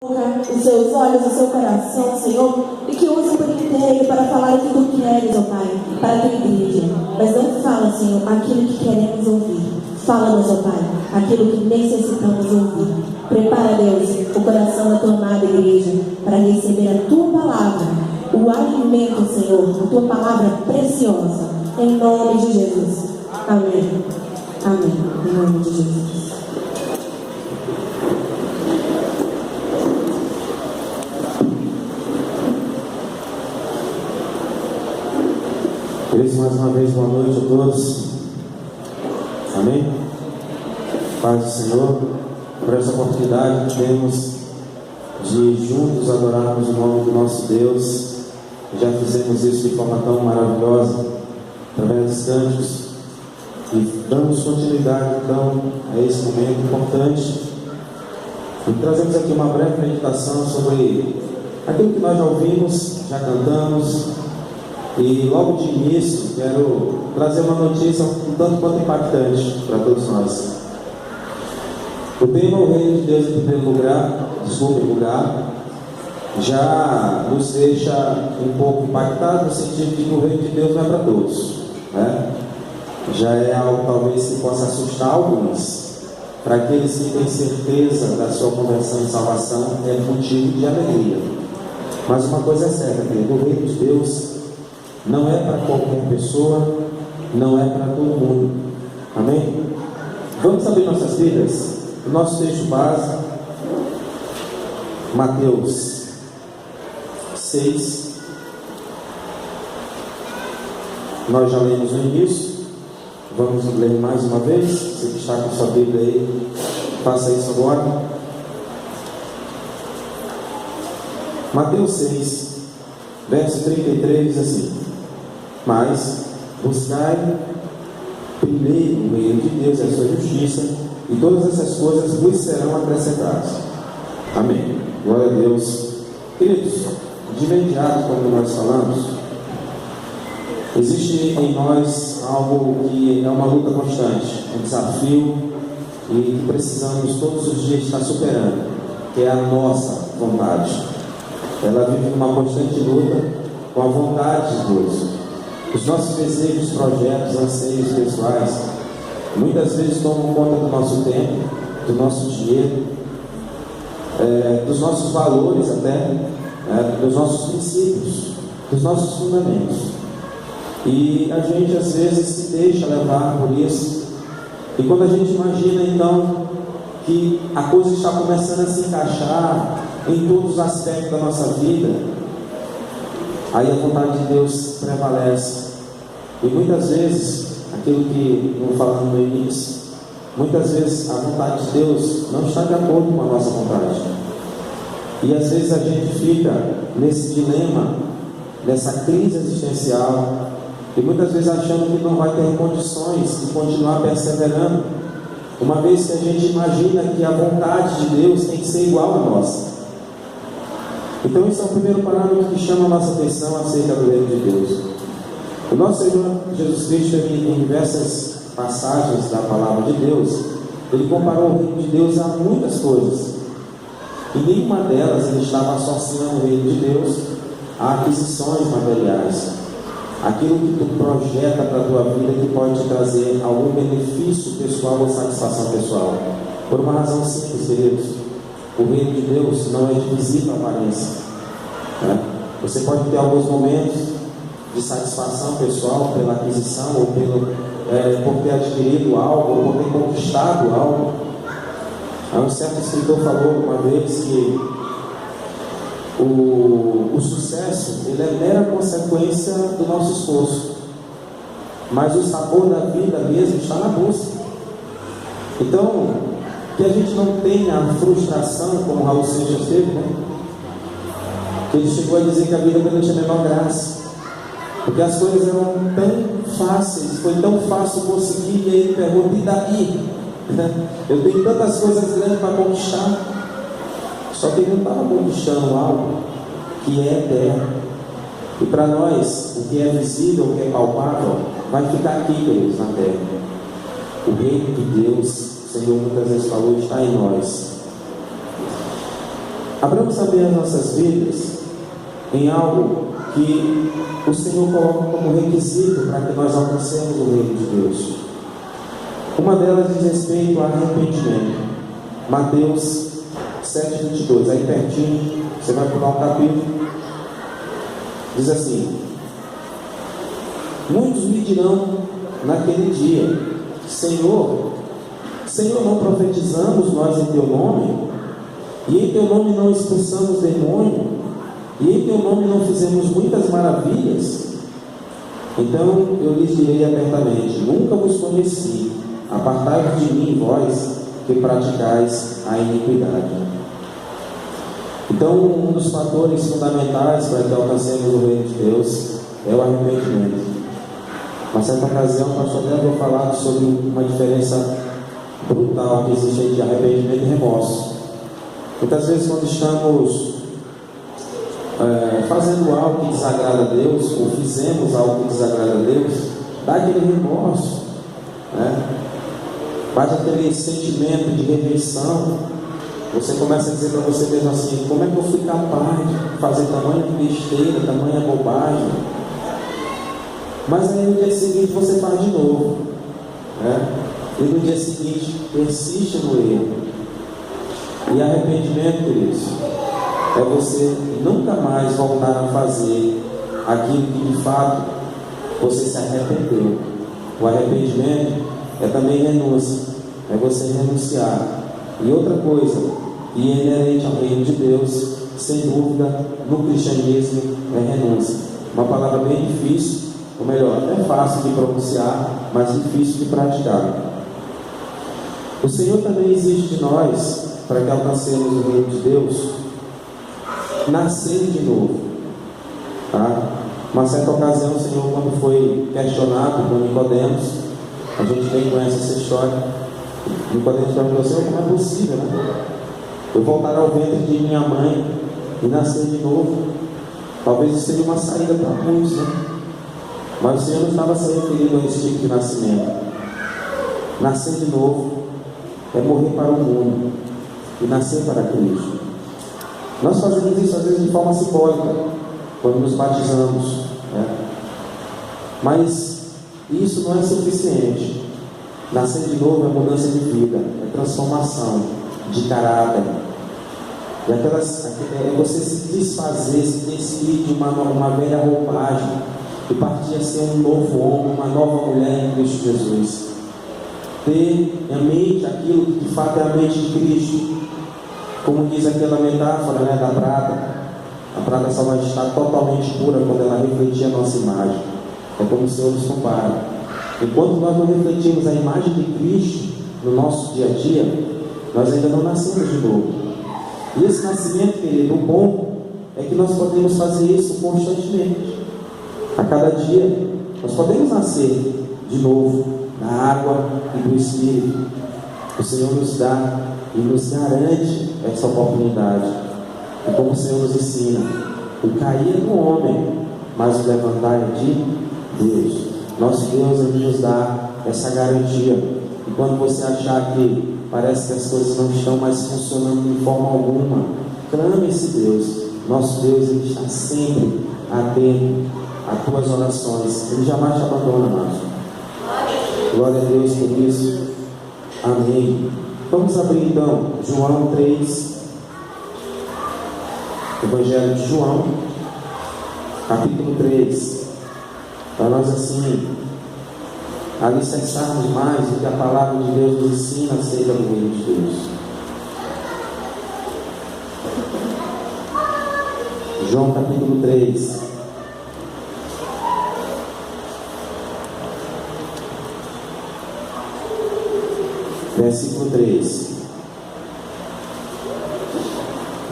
Os seus olhos, o seu coração, Senhor, e que use por inteiro para falar o que tu queres, ó Pai, para a tua igreja. Mas não fala, Senhor, aquilo que queremos ouvir. Fala-nos, ó Pai, aquilo que necessitamos ouvir. Prepara, Deus, o coração da tua amada igreja para receber a tua palavra, o alimento, Senhor, a tua palavra preciosa, em nome de Jesus. Amém. Amém. Em nome de Jesus. Queridos, mais uma vez, boa noite a todos. Amém? Paz do Senhor, por essa oportunidade que temos de juntos adorarmos o nome do nosso Deus. Já fizemos isso de forma tão maravilhosa, através dos cânticos, e damos continuidade então a esse momento importante. E trazemos aqui uma breve meditação sobre aquilo que nós já ouvimos, já cantamos. E logo de início quero trazer uma notícia um tanto quanto impactante para todos nós. O tema O Reino de Deus em primeiro lugar, já nos deixa um pouco impactados no sentido de que o Reino de Deus não é para todos, né? Já é algo talvez que possa assustar alguns. Para aqueles que têm certeza da sua conversão e salvação, é motivo de alegria. Mas uma coisa é certa, querido, o Reino de Deus não é para qualquer pessoa, não é para todo mundo. Amém? Vamos abrir nossas Bíblias. O nosso texto base, Mateus 6. Nós já lemos no início. Vamos ler mais uma vez. Você que está com sua Bíblia aí, faça isso agora. Mateus 6, verso 33 diz assim: Mas buscai primeiro o reino de Deus e a sua justiça, e todas essas coisas vos serão acrescentadas. Amém. Glória a Deus. Queridos, de imediato, quando nós falamos, existe em nós algo que é uma luta constante, um desafio, e que precisamos todos os dias estar superando, que é a nossa vontade. Ela vive numa constante luta com a vontade de Deus. Os nossos desejos, projetos, anseios pessoais muitas vezes tomam conta do nosso tempo, do nosso dinheiro, dos nossos valores até, dos nossos princípios, dos nossos fundamentos. E a gente às vezes se deixa levar por isso. E quando a gente imagina então que a coisa está começando a se encaixar em todos os aspectos da nossa vida, aí a vontade de Deus prevalece. E muitas vezes, aquilo que eu falando no início, muitas vezes a vontade de Deus não está de acordo com a nossa vontade. E às vezes a gente fica nesse dilema, nessa crise existencial, e muitas vezes achando que não vai ter condições de continuar perseverando, uma vez que a gente imagina que a vontade de Deus tem que ser igual à nossa. Então esse é o primeiro parâmetro que chama a nossa atenção acerca do reino de Deus. O nosso Senhor Jesus Cristo, em diversas passagens da palavra de Deus, ele comparou o reino de Deus a muitas coisas, e nenhuma delas ele estava associando o reino de Deus a aquisições materiais, aquilo que tu projeta para a tua vida que pode te trazer algum benefício pessoal ou satisfação pessoal. Por uma razão simples, queridos: o reino de Deus não é de visível aparência, né? Você pode ter alguns momentos de satisfação pessoal pela aquisição ou por ter adquirido algo ou por ter conquistado algo. Um certo escritor falou uma vez que o sucesso ele é mera consequência do nosso esforço, mas o sabor da vida mesmo está na busca. Então, que a gente não tenha a frustração como Raul Seixas teve, né? Que ele chegou a dizer que a vida não tinha a menor graça, porque as coisas eram tão fáceis, foi tão fácil conseguir. E aí ele pergunta: e daí? Eu tenho tantas coisas grandes para conquistar. Só que ele não estava conquistando algo que é eterno. E para nós, o que é visível, o que é palpável, vai ficar aqui, queridos, na terra. O reino de Deus, o Senhor muitas vezes falou, está em nós. Abramos também as nossas vidas em algo que o Senhor coloca como requisito para que nós alcancemos o reino de Deus. Uma delas diz respeito ao arrependimento. Mateus 7:22, aí pertinho, você vai pular um capítulo. Diz assim: muitos me dirão naquele dia: Senhor, não profetizamos nós em teu nome? E em teu nome não expulsamos demônio? E em teu nome não fizemos muitas maravilhas? Então eu lhes direi abertamente: nunca vos conheci. Apartai-vos de mim, vós que praticais a iniquidade. Então, um dos fatores fundamentais para que alcancemos o reino de Deus é o arrependimento. Uma certa ocasião, o pastor Débora falou sobre uma diferença brutal que existe entre arrependimento e remorso. Muitas vezes, quando estamos fazendo algo que desagrada a Deus, ou fizemos algo que desagrada a Deus, dá aquele remorso, né? Bate aquele sentimento de rejeição. Você começa a dizer para você mesmo assim: como é que eu fui capaz de fazer tamanha besteira, tamanha bobagem? Mas aí no dia seguinte você faz de novo, né? E no dia seguinte persiste no erro. E arrependimento, queridos, é você nunca mais voltar a fazer aquilo que de fato você se arrependeu. O arrependimento é também renúncia, é você renunciar. E outra coisa, e é inerente ao reino de Deus, sem dúvida, no cristianismo, é renúncia. Uma palavra bem difícil, ou melhor, até fácil de pronunciar, mas difícil de praticar. O Senhor também exige de nós, para que alcancemos o reino de Deus, nascer de novo, tá? Uma certa ocasião, o Senhor, quando foi questionado por Nicodemos, a gente bem conhece essa história. Nicodemos perguntou: Senhor, como é possível, né? Eu voltar ao ventre de minha mãe e nascer de novo? Talvez isso seja uma saída para muitos, né? Mas o Senhor não estava se referindo a esse tipo de nascimento. Nascer de novo é morrer para o mundo e nascer para Cristo. Nós fazemos isso às vezes de forma simbólica, quando nos batizamos, né? Mas isso não é suficiente. Nascer de novo é mudança de vida, é transformação de caráter. E é você se desfazer, se despir de uma velha roupagem e partir a ser um novo homem, uma nova mulher em Cristo Jesus. Ter em mente aquilo que de fato é a mente de Cristo. Como diz aquela metáfora, né, da prata. A prata só vai estar totalmente pura quando ela refletir a nossa imagem. É como o Senhor nos compara. Enquanto nós não refletimos a imagem de Cristo no nosso dia a dia, nós ainda não nascemos de novo. E esse nascimento, querido, o bom é que nós podemos fazer isso constantemente. A cada dia, nós podemos nascer de novo na água e no Espírito. O Senhor nos dá e nos garante essa oportunidade. E como o Senhor nos ensina, o cair é do homem, mas o levantar é de Deus. Nosso Deus, Ele nos dá essa garantia. E quando você achar que parece que as coisas não estão mais funcionando de forma alguma, clame esse Deus. Nosso Deus, Ele está sempre atento às tuas orações. Ele jamais te abandona, amados. Glória a Deus por isso. Amém. Vamos abrir então João 3, Evangelho de João, capítulo 3, para nós assim alicerçarmos mais o que a palavra de Deus nos ensina acerca do reino de Deus. João capítulo 3, versículo 3.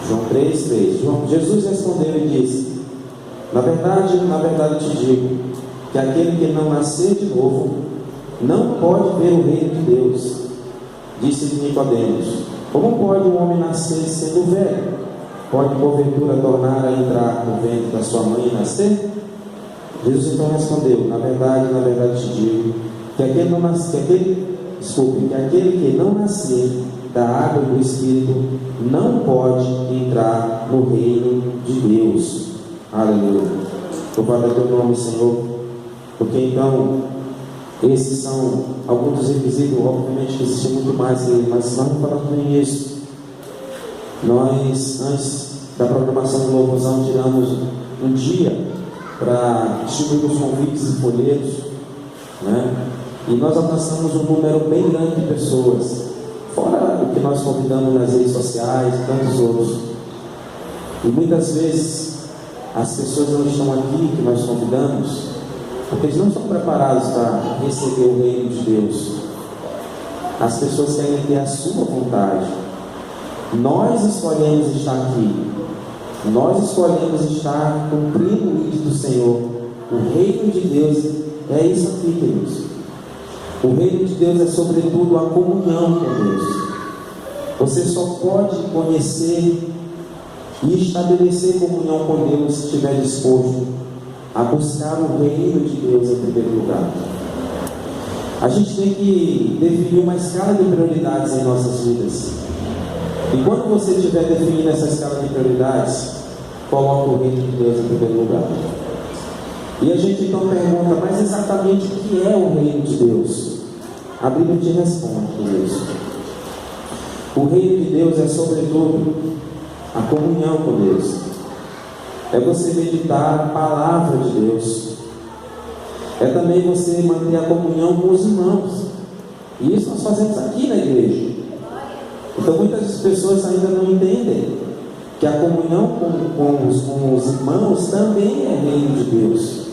João 3, 3. Jesus respondeu e disse: na verdade te digo, que aquele que não nascer de novo não pode ver o reino de Deus. Disse Nicodemos: como pode um homem nascer sendo velho? Pode porventura tornar a entrar no ventre da sua mãe e nascer? Jesus então respondeu: na verdade te digo, que aquele que não nascer da água e do Espírito não pode entrar no reino de Deus. Aleluia. Louvado é o teu nome, Senhor. Porque então, esses são alguns dos requisitos. Obviamente que existe muito mais, mas nós não falamos no início. Nós, antes da programação do Louvorzão, tiramos um dia para distribuir os convites e folhetos, né? E nós alcançamos um número bem grande de pessoas, fora o que nós convidamos nas redes sociais e tantos outros. E muitas vezes as pessoas não estão aqui que nós convidamos porque eles não estão preparados para receber o reino de Deus. As pessoas querem ter a sua vontade. Nós escolhemos estar aqui, nós escolhemos estar cumprindo o ídolo do Senhor. O reino de Deus é isso aqui, queridos. O reino de Deus é sobretudo a comunhão com Deus. Você só pode conhecer e estabelecer comunhão com Deus se estiver disposto a buscar o reino de Deus em primeiro lugar. A gente tem que definir uma escala de prioridades em nossas vidas. E quando você estiver definindo essa escala de prioridades, coloque o reino de Deus em primeiro lugar. E a gente então pergunta, mas exatamente o que é o reino de Deus? A Bíblia te responde por isso. O reino de Deus é sobretudo a comunhão com Deus. É você meditar a palavra de Deus. É também você manter a comunhão com os irmãos. E isso nós fazemos aqui na igreja. Então muitas pessoas ainda não entendem que a comunhão com os irmãos também é reino de Deus.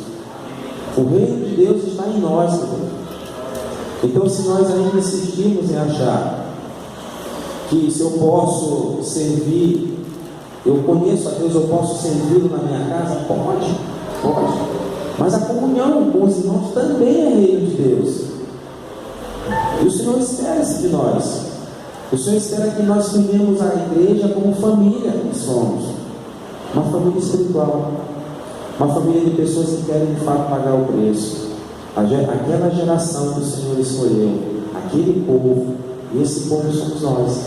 O reino de Deus está em nós também. Então, se nós ainda insistimos em achar que se eu posso servir, eu conheço a Deus, eu posso servi-lo na minha casa, pode. Mas a comunhão com os irmãos também é reino de Deus. E o Senhor espera isso de nós. O Senhor espera que nós vivemos a igreja como família que somos. Uma família espiritual. Uma família de pessoas que querem de fato pagar o preço. Aquela geração que o Senhor escolheu, aquele povo, e esse povo somos nós.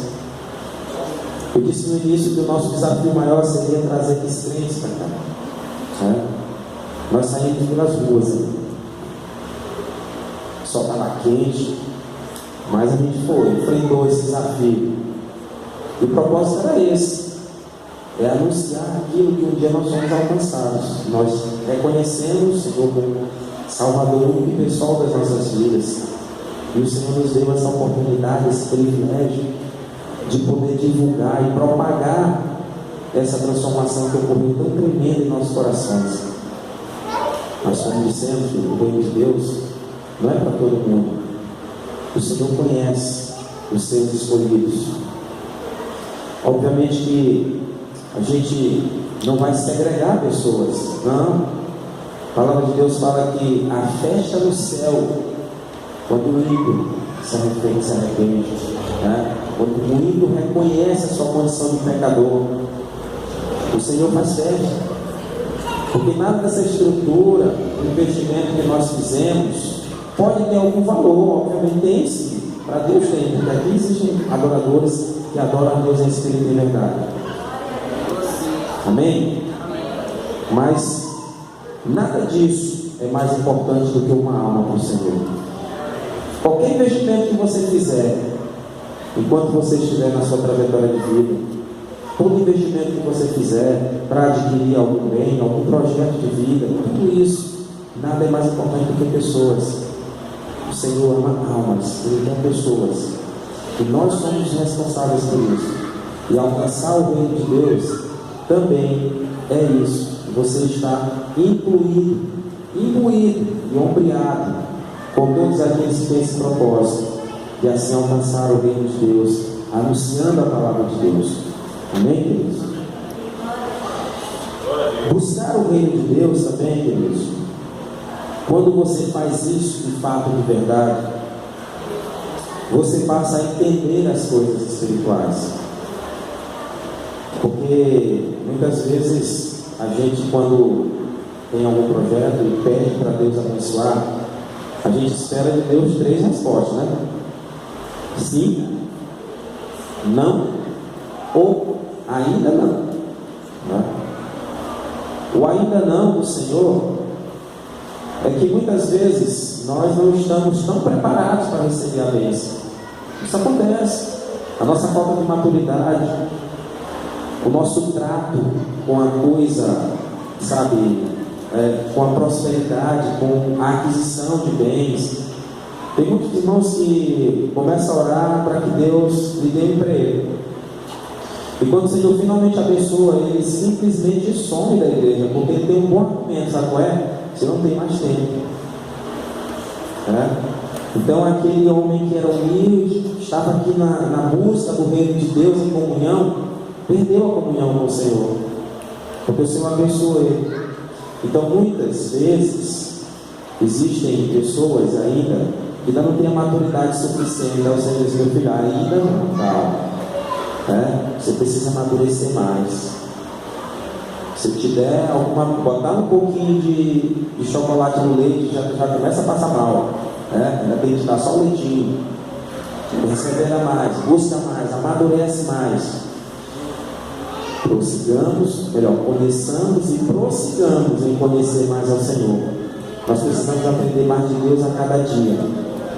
Eu disse no início que o nosso desafio maior seria trazer esses crentes para cá. Nós saímos pelas ruas, só estava quente, mas a gente enfrentou esse desafio. E o propósito era esse: é anunciar aquilo que um dia nós somos alcançados. Nós reconhecemos o Senhor como Salvador único e pessoal das nossas vidas. E o Senhor nos deu essa oportunidade, esse privilégio de poder divulgar e propagar essa transformação que ocorreu tão tremenda em nossos corações. Nós como dissemos que o reino de Deus não é para todo mundo. O Senhor conhece os seus escolhidos. Obviamente que a gente não vai segregar pessoas, não. A palavra de Deus fala que a festa no céu, quando o ímpio se arrepende, né? Quando o ímpio reconhece a sua condição de pecador, o Senhor faz festa. Porque nada dessa estrutura, do investimento que nós fizemos, pode ter algum valor. Obviamente tem sim, para Deus tem, porque aqui existem adoradores que adoram a Deus em espírito e verdade. Amém? Mas nada disso é mais importante do que uma alma para o Senhor. Qualquer investimento que você fizer, enquanto você estiver na sua trajetória de vida, todo investimento que você fizer para adquirir algum bem, algum projeto de vida, tudo isso, nada é mais importante do que pessoas. O Senhor ama almas, Ele quer pessoas. E nós somos responsáveis por isso. E alcançar o reino de Deus também é isso. Você está imbuído e ombreado com todos aqueles que têm esse propósito de assim alcançar o reino de Deus, anunciando a palavra de Deus. Amém, queridos? Buscar o reino de Deus também, queridos, quando você faz isso de fato, de verdade, você passa a entender as coisas espirituais. Porque muitas vezes a gente, quando tem algum projeto e pede para Deus abençoar, a gente espera de Deus 3 respostas, né? Sim, Não ou ainda não. Né? O ainda não do Senhor é que muitas vezes nós não estamos tão preparados para receber a bênção. Isso acontece. A nossa falta de maturidade, o nosso trato com a coisa, sabe, com a prosperidade, com a aquisição de bens. Tem muitos irmãos que começam a orar para que Deus lhe dê um emprego. E quando o Senhor finalmente abençoa, ele simplesmente some da igreja, porque ele tem um bom argumento, sabe qual é? Você não tem mais tempo. Então aquele homem que era humilde, estava aqui na busca do reino de Deus em comunhão, perdeu a comunhão com o Senhor, porque o Senhor abençoou ele. Então muitas vezes existem pessoas ainda que ainda não têm a maturidade suficiente. Ao Senhor diz: meu filho, ainda não, calma. Você precisa amadurecer mais. Se te der botar um pouquinho de chocolate no leite, já começa a passar mal. Ainda tem que dar só o leitinho. Persevera mais, busca mais, amadurece mais. Prossigamos, conheçamos e prossigamos em conhecer mais ao Senhor. Nós precisamos aprender mais de Deus a cada dia,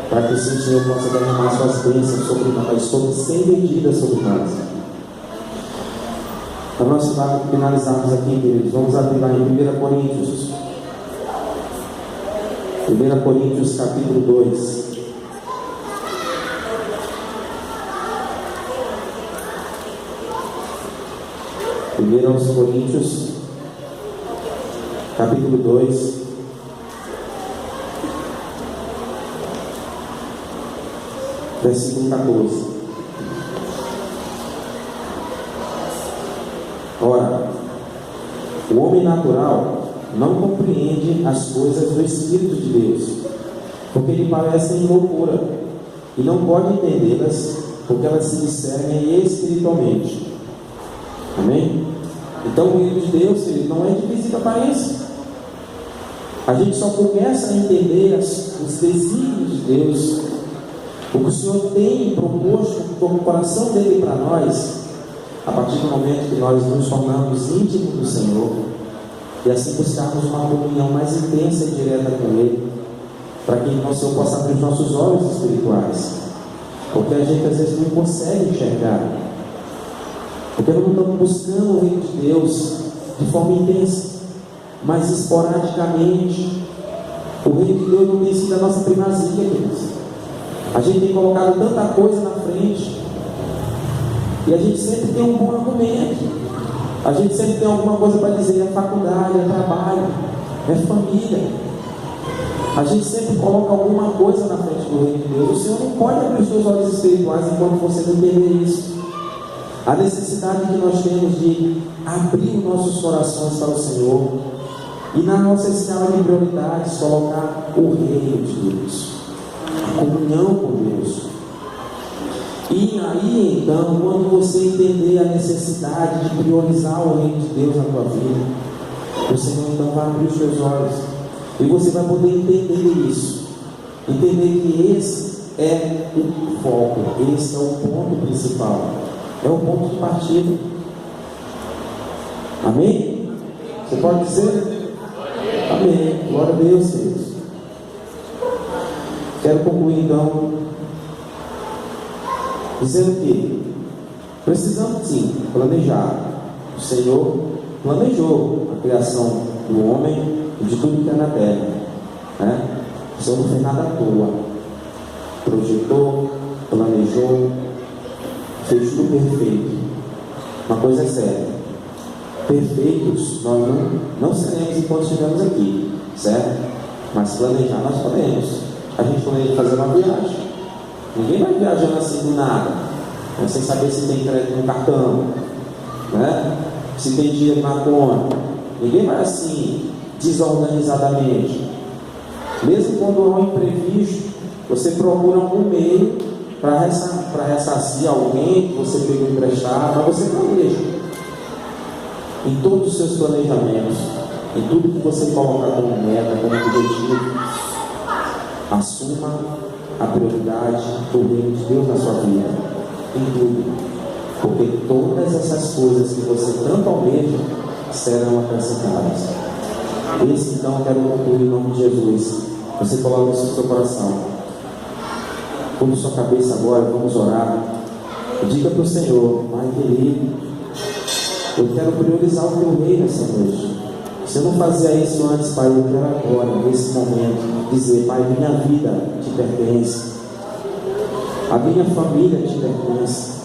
para que o Senhor possa derramar suas bênçãos sobre nós, sem medida sobre nós. Para nós finalizarmos aqui, queridos, vamos abrir lá em 1 Coríntios. 1 Coríntios capítulo 2. Primeiro aos Coríntios, capítulo 2, versículo 14. Ora, o homem natural não compreende as coisas do Espírito de Deus, porque lhe parecem loucura, e não pode entendê-las, porque elas se discernem espiritualmente. Amém? Então o reino de Deus, ele não é de visita aparência. A gente só começa a entender os desígnios de Deus, o que o Senhor tem proposto como coração dele para nós, a partir do momento que nós nos tornamos íntimos do Senhor, e assim buscarmos uma comunhão mais intensa e direta com Ele, para que o Senhor possa abrir os nossos olhos espirituais, porque a gente às vezes não consegue enxergar, porque nós não estamos buscando o reino de Deus de forma intensa, mas esporadicamente. O reino de Deus não tem sido a nossa primazia, queridos. A gente tem colocado tanta coisa na frente, e a gente sempre tem um bom argumento, a gente sempre tem alguma coisa para dizer: é faculdade, é trabalho, é família. A gente sempre coloca alguma coisa na frente do reino de Deus. O Senhor não pode abrir os seus olhos espirituais enquanto você não entender isso. A necessidade que nós temos de abrir os nossos corações para o Senhor, e na nossa escala de prioridades colocar o reino de Deus, a comunhão com Deus. E aí então, quando você entender a necessidade de priorizar o reino de Deus na tua vida, o Senhor então vai abrir os seus olhos, e você vai poder entender isso, entender que esse é o foco, esse é o ponto principal, é o ponto de partida. Amém? Você pode dizer? Amém. Glória a Deus, queridos. Quero concluir então dizendo que precisamos sim planejar. O Senhor planejou a criação do homem e de tudo que é na terra, né? O Senhor não fez nada à toa. Projetou, planejou, fez tudo perfeito. Uma coisa é certa: perfeitos nós não seremos enquanto estivermos aqui, certo? Mas planejar nós podemos. A gente planeja fazer uma viagem. Ninguém vai viajando assim do nada, né? Sem saber se tem crédito no cartão, né? Se tem dinheiro na conta. Ninguém vai assim desorganizadamente. Mesmo quando há um imprevisto, você procura algum meio para ressarcir alguém que você pegou emprestado, mas você planeja. Em todos os seus planejamentos, em tudo que você coloca como meta, como objetivo, assuma a prioridade do reino de Deus na sua vida, em tudo. porque todas essas coisas que você tanto almeja serão acrescentadas. Esse então eu quero concluir em nome de Jesus. Você coloca isso no seu coração. Põe sua cabeça agora, vamos orar. Diga para o Senhor: Pai querido, eu quero priorizar o teu reino essa noite. Se eu não fazia isso antes, Pai, eu quero agora, nesse momento, dizer: Pai, minha vida te pertence, a minha família te pertence.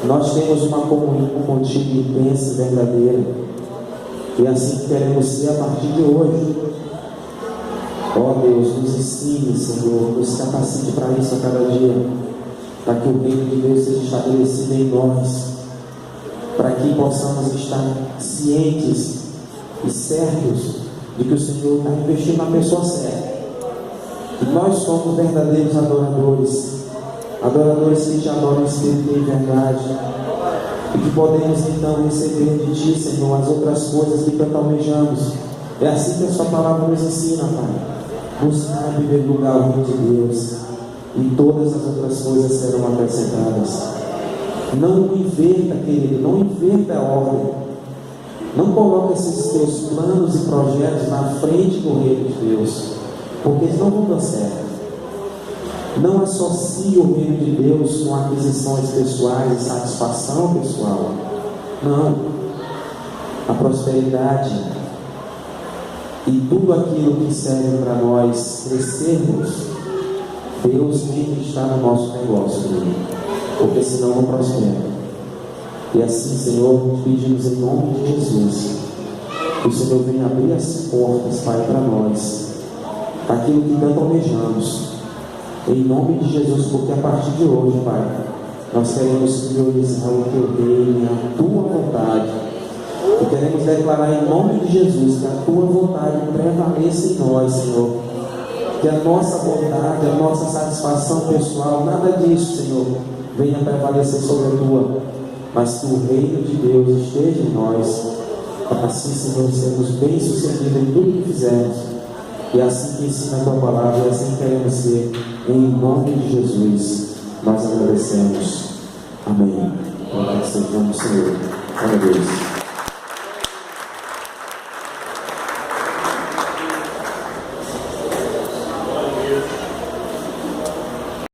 Nós temos uma comunhão contigo intensa e verdadeira, e assim que queremos ser a partir de hoje. Ó Deus, nos ensine, Senhor, nos capacite para isso a cada dia, para que o reino de Deus seja estabelecido em nós, para que possamos estar cientes e certos de que o Senhor está investindo na pessoa certa, que nós somos verdadeiros adoradores, adoradores que te adoram em espírito e em verdade, e que podemos então receber de Ti, Senhor, as outras coisas que tanto almejamos. É assim que a Sua palavra nos ensina, Pai. Buscar em primeiro lugar o reino de Deus, e todas as outras coisas serão acrescentadas. Não inverta, querido, não inverta a ordem. Não coloque esses teus planos e projetos na frente do reino de Deus, porque eles não vão dar certo. Não associe o reino de Deus com aquisições pessoais e satisfação pessoal. Não. A prosperidade e tudo aquilo que serve para nós crescermos, Deus tem que estar no nosso negócio, porque senão não prospera. E assim, Senhor, pedimos em nome de Jesus que o Senhor venha abrir as portas, Pai, para nós, aquilo que tanto almejamos, em nome de Jesus, porque a partir de hoje, Pai, nós queremos priorizar o Teu reino, a Tua vontade, e queremos declarar em nome de Jesus que a Tua vontade prevaleça em nós, Senhor, que a nossa vontade, a nossa satisfação pessoal, nada disso, Senhor, venha prevalecer sobre a Tua, mas que o reino de Deus esteja em nós, para assim, Senhor, sermos bem-sucedidos em tudo que fizermos, e assim que ensina a Tua palavra, e assim queremos ser, em nome de Jesus, nós agradecemos. Amém. Glória seja o nome do Senhor. Glória a Deus.